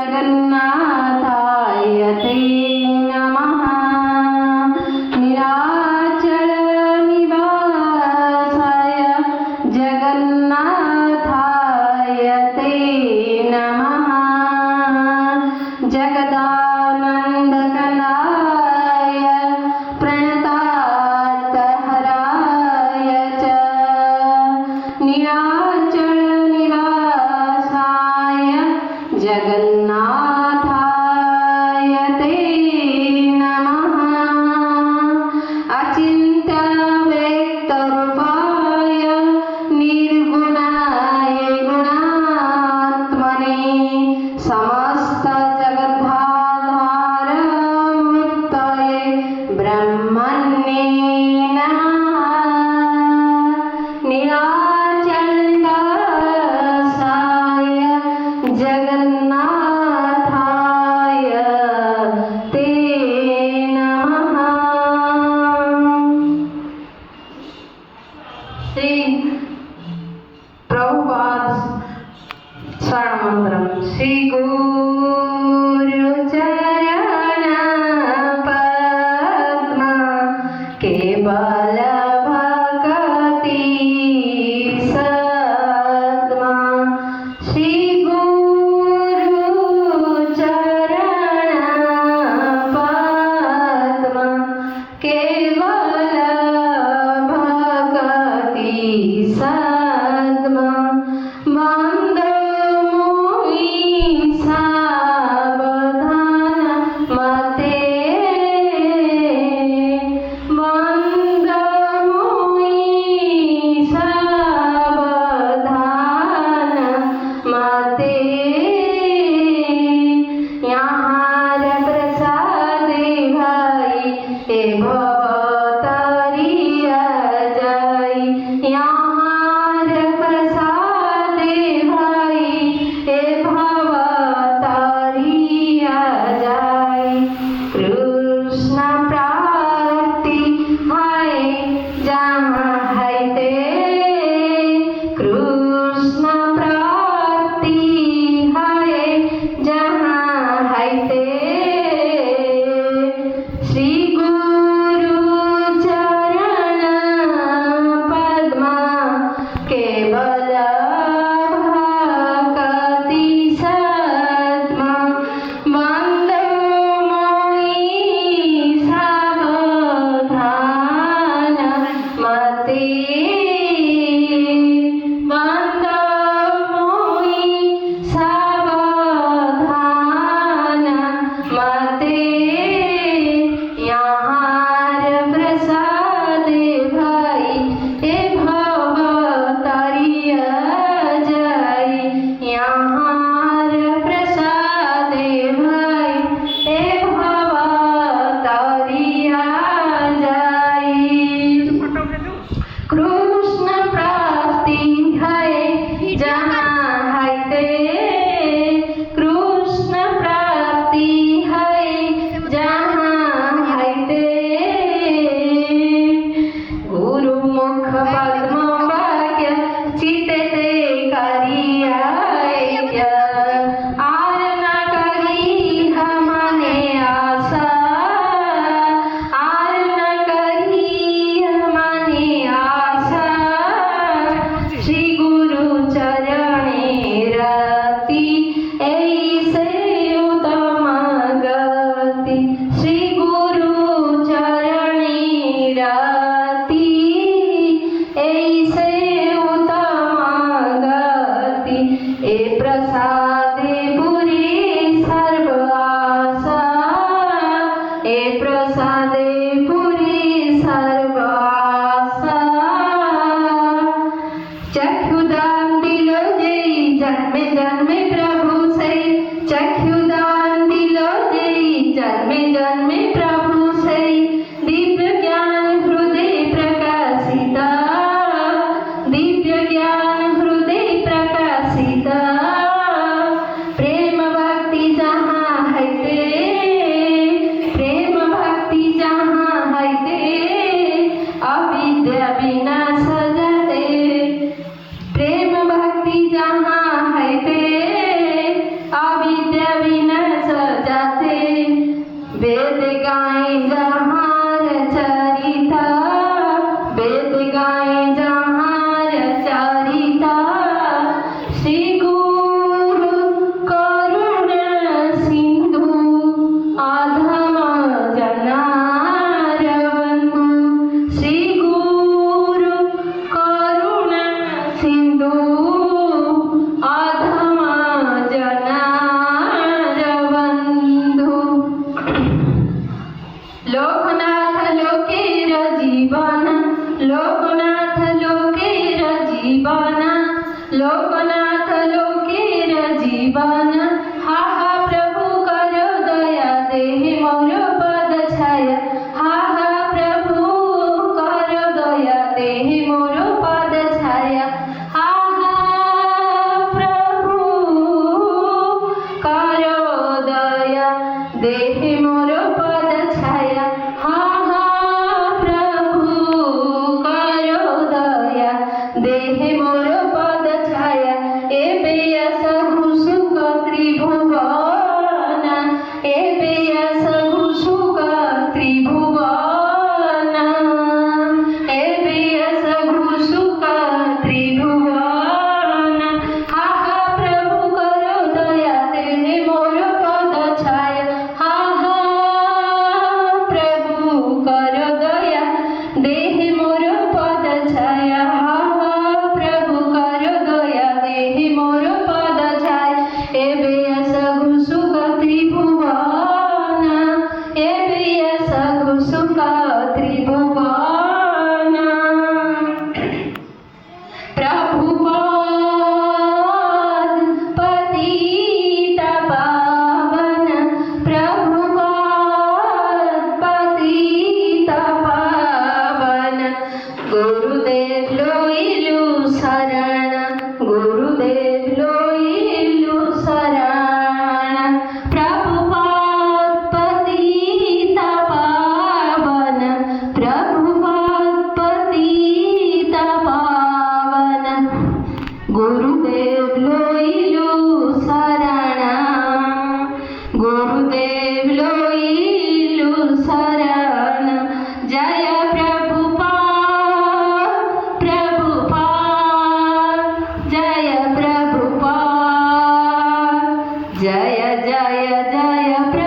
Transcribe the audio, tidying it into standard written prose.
जगन्नाथाय ते नमः नीलाचल निवासाय जगन्नाथाय ते नमः जगदानन्दकलाय प्रणतात्हराय च नीलाचल निवासाय जगन्नाथाय ते नमः अचिन्त्यव्यक्तरूपाय निर्गुणाय गुणात्मने समस्त जगद्धाधारमूर्तये ब्रह्मणे नमः नीलाचलनिवासाय जगन्नाथाय ते नमः श्री प्रभुपाद स्वरमंत्रम श्री गुरुचरण पद्म केवल भक्ति सद्मा श्री गुरुचरण पद्म केवल भक्ति सद्मा वन्दो मोहि गाए जहाँ चरिता, वेद गाए जहाँ चरिता, श्री गुरु करुणा सिंधु अधम जनार बंधु, श्री गुरु करुणा सिंधु अधम जनार बंधु। लोकनाथ लोकेर जीवन, लोकनाथ लोकेर जीवन, लोकनाथ लोकेर जीवन, हा हा प्रभु करो दया देहि मोर पद छाया, हा हा प्रभु करो दया देहि मोर पद छाया, हा हा प्रभु करो दया देहि मोर पद छाया, हा हा प्रभु करो दया देहि मोर पद छाया। एबे असहु सुख त्रिभुवन, एबे असहु सुख त्रिभुवन, एबे असहु सुख त्रिभुवन, हा हा प्रभु करो दया देहि मोर पद छाया, हा हा प्रभु करो दया देहि मोर पद छाया, हा हा प्रभु करो दया देहि मोर पद छाया। एबे असहु सुख त्रिभुवन, एबे असहु सुख त्रिभुवन, प्रभुपाद पतित पावन, प्रभुपाद पतित पावन, गुरुदेव लोइलु शरण, गुरुदेव लोइलु शरण, प्रभुपाद पतित पावन, प्रभुपाद पतित पावन, गुरुदेव लोइलु शरण, गुरुदेव लोइलु शरण। जय प्रभुपाद, प्रभुपाद, जय प्रभुपाद, जय जय जय प्रभुपाद।